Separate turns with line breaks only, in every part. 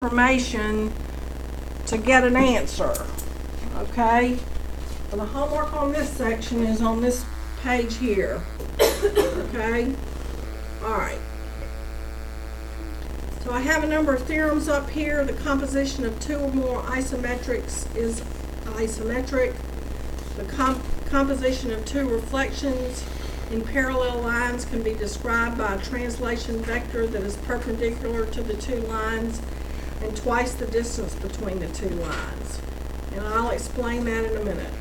information to get an answer, okay? Well, the homework on this section is on this page here, okay? All right. So I have a number of theorems up here. The composition of two or more isometrics is isometric. The composition of two reflections in parallel lines can be described by a translation vector that is perpendicular to the two lines and twice the distance between the two lines. And I'll explain that in a minute.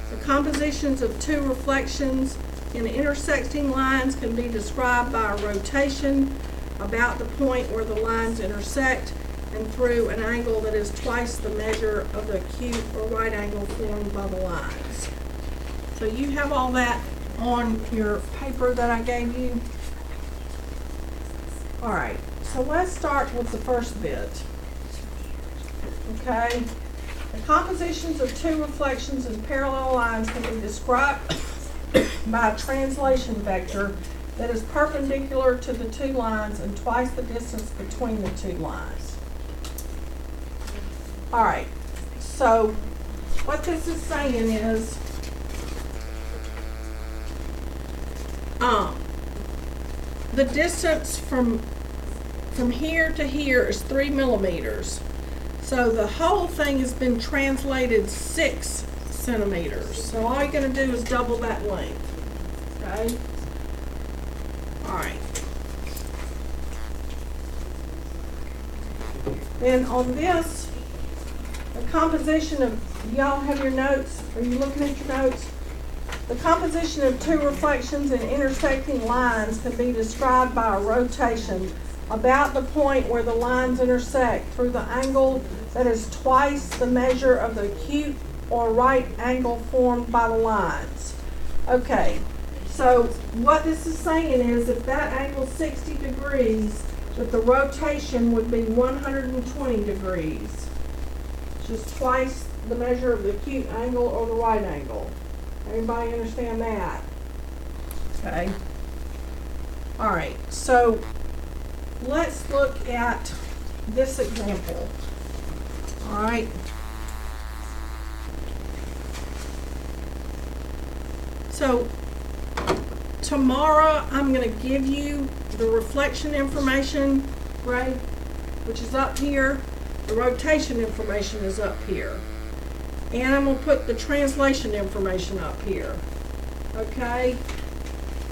The compositions of two reflections in intersecting lines can be described by a rotation about the point where the lines intersect and through an angle that is twice the measure of the acute or right angle formed by the lines. So you have all that on your paper that I gave you. All right, so let's start with the first bit. Okay, the compositions of two reflections in parallel lines can be described by a translation vector that is perpendicular to the two lines and twice the distance between the two lines. All right, so what this is saying is the distance from here to here is 3 millimeters. So the whole thing has been translated 6 centimeters. So all you're going to do is double that length. Okay? All right. Then on this, the composition of, y'all have your notes? Are you looking at your notes? The composition of two reflections in intersecting lines can be described by a rotation about the point where the lines intersect through the angle that is twice the measure of the acute or right angle formed by the lines. Okay, so what this is saying is if that angle is 60 degrees, that the rotation would be 120 degrees. Just twice the measure of the acute angle or the right angle. Everybody understand that? Okay. All right, so let's look at this example. All right. So tomorrow I'm going to give you the reflection information, right, which is up here. The rotation information is up here. And I'm going to put the translation information up here, okay?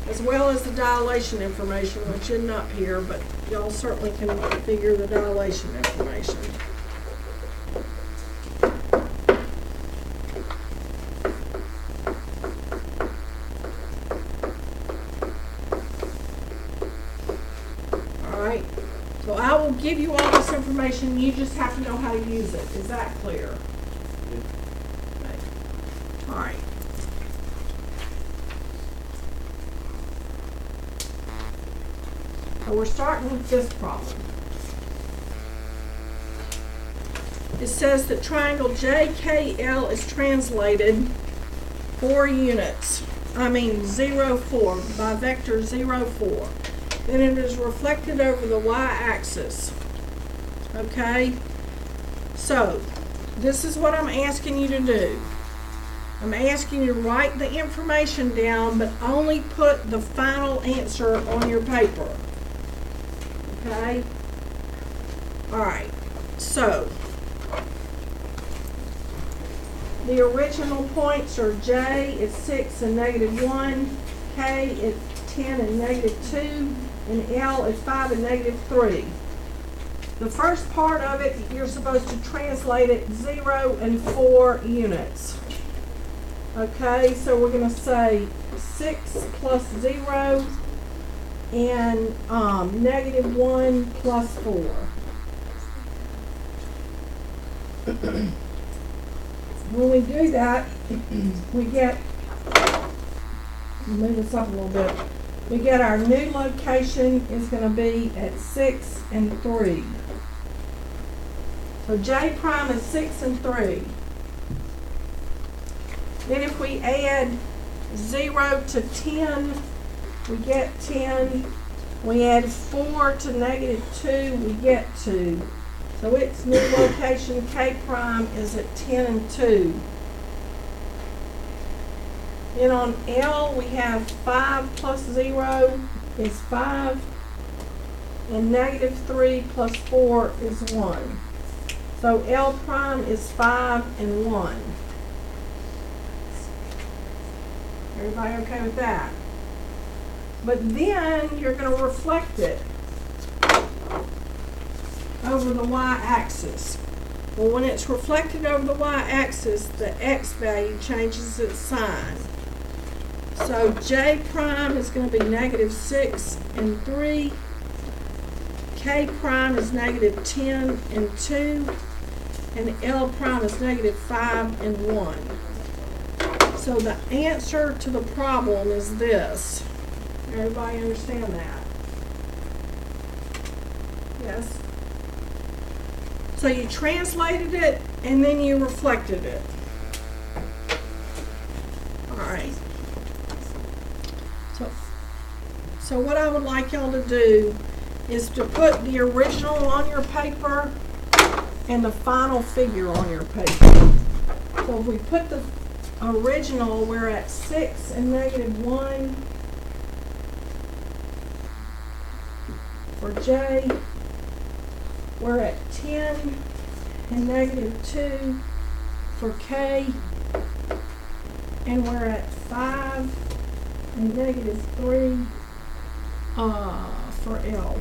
As well as the dilation information, which isn't up here, but y'all certainly can figure the dilation information. All right, so I will give you all this information. You just have to know how to use it. Is that clear? All right. So we're starting with this problem. It says that triangle JKL is translated 4 units. 0, 4 by vector 0, 4. Then it is reflected over the y-axis. Okay? So this is what I'm asking you to do. I'm asking you to write the information down, but only put the final answer on your paper. Okay? All right. So, the original points are J is 6 and -1, K is 10 and -2, and L is 5 and -3. The first part of it, you're supposed to translate it 0 and 4 units. Okay, so we're going to say 6 plus 0 and -1 plus 4. When we do that, we get, move this up a little bit, we get our new location is going to be at 6 and 3. So J prime is 6 and 3. Then if we add 0 to 10, we get 10 We add 4 to negative 2, we get 2. So its new location K prime is at 10 and 2. Then on L we have 5 plus 0 is 5, and negative 3 plus 4 is 1. So L prime is 5 and 1. Everybody okay with that? But then you're going to reflect it over the y-axis. Well, when it's reflected over the y-axis, the x value changes its sign. So J prime is going to be negative 6 and 3. K prime is negative 10 and 2. And L prime is negative 5 and 1. So the answer to the problem is this. Everybody understand that? Yes? So you translated it and then you reflected it. Alright. So what I would like y'all to do is to put the original on your paper and the final figure on your paper. So if we put the original, we're at 6 and negative 1 for J. We're at 10 and negative 2 for K. And we're at 5 and negative 3 for L.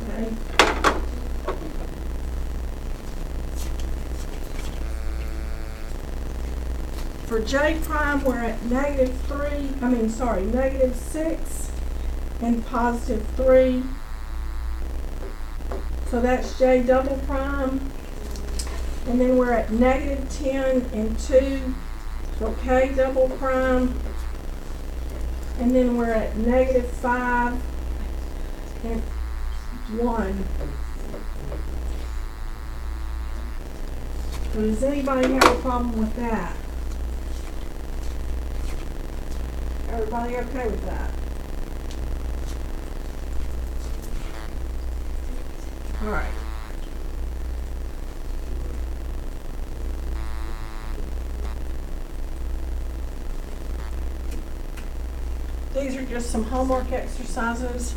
Okay. For J prime, we're at negative 6 and positive 3. So that's J double prime. And then we're at negative 10 and 2. So K double prime. And then we're at negative 5 and 1. So does anybody have a problem with that? Everybody okay with that? All right. These are just some homework exercises.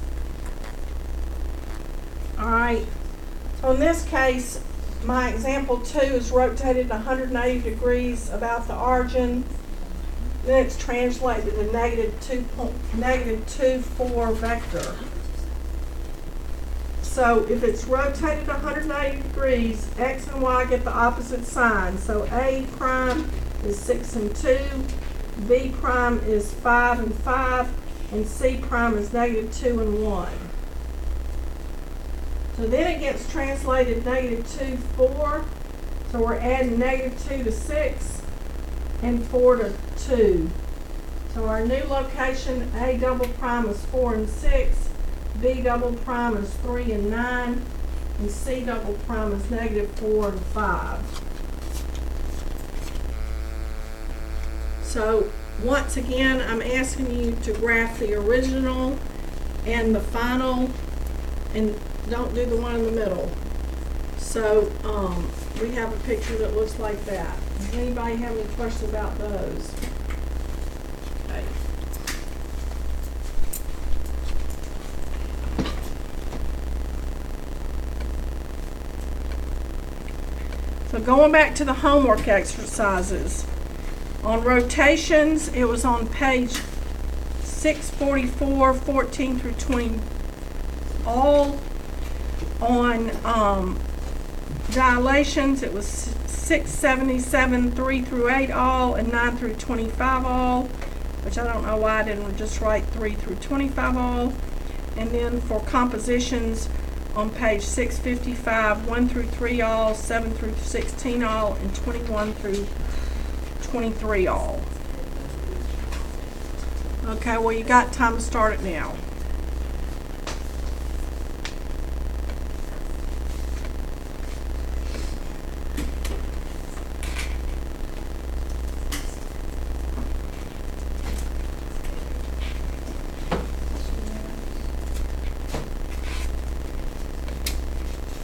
All right. So in this case, my example 2 is rotated 180 degrees about the origin. Then it's translated to negative 2, 4 vector. So if it's rotated 180 degrees, x and y get the opposite sign. So A prime is 6 and 2, B prime is 5 and 5, and C prime is negative 2 and 1. So then it gets translated negative 2, 4. So we're adding negative 2 to 6 and 4 to 2. So our new location, A double prime is 4 and 6, B double prime is 3 and 9, and C double prime is negative 4 and 5. So once again, I'm asking you to graph the original and the final, and don't do the one in the middle. So we have a picture that looks like that. Does anybody have any questions about those? Okay. So going back to the homework exercises. On rotations, it was on page 644, 14 through 20, all on dilations, it was 677, 3 through 8 all, and 9 through 25 all, which I don't know why I didn't just write 3 through 25 all. And then for compositions, on page 655, 1 through 3 all, 7 through 16 all, and 21 through 23 all. Okay, well, you got time to start it now.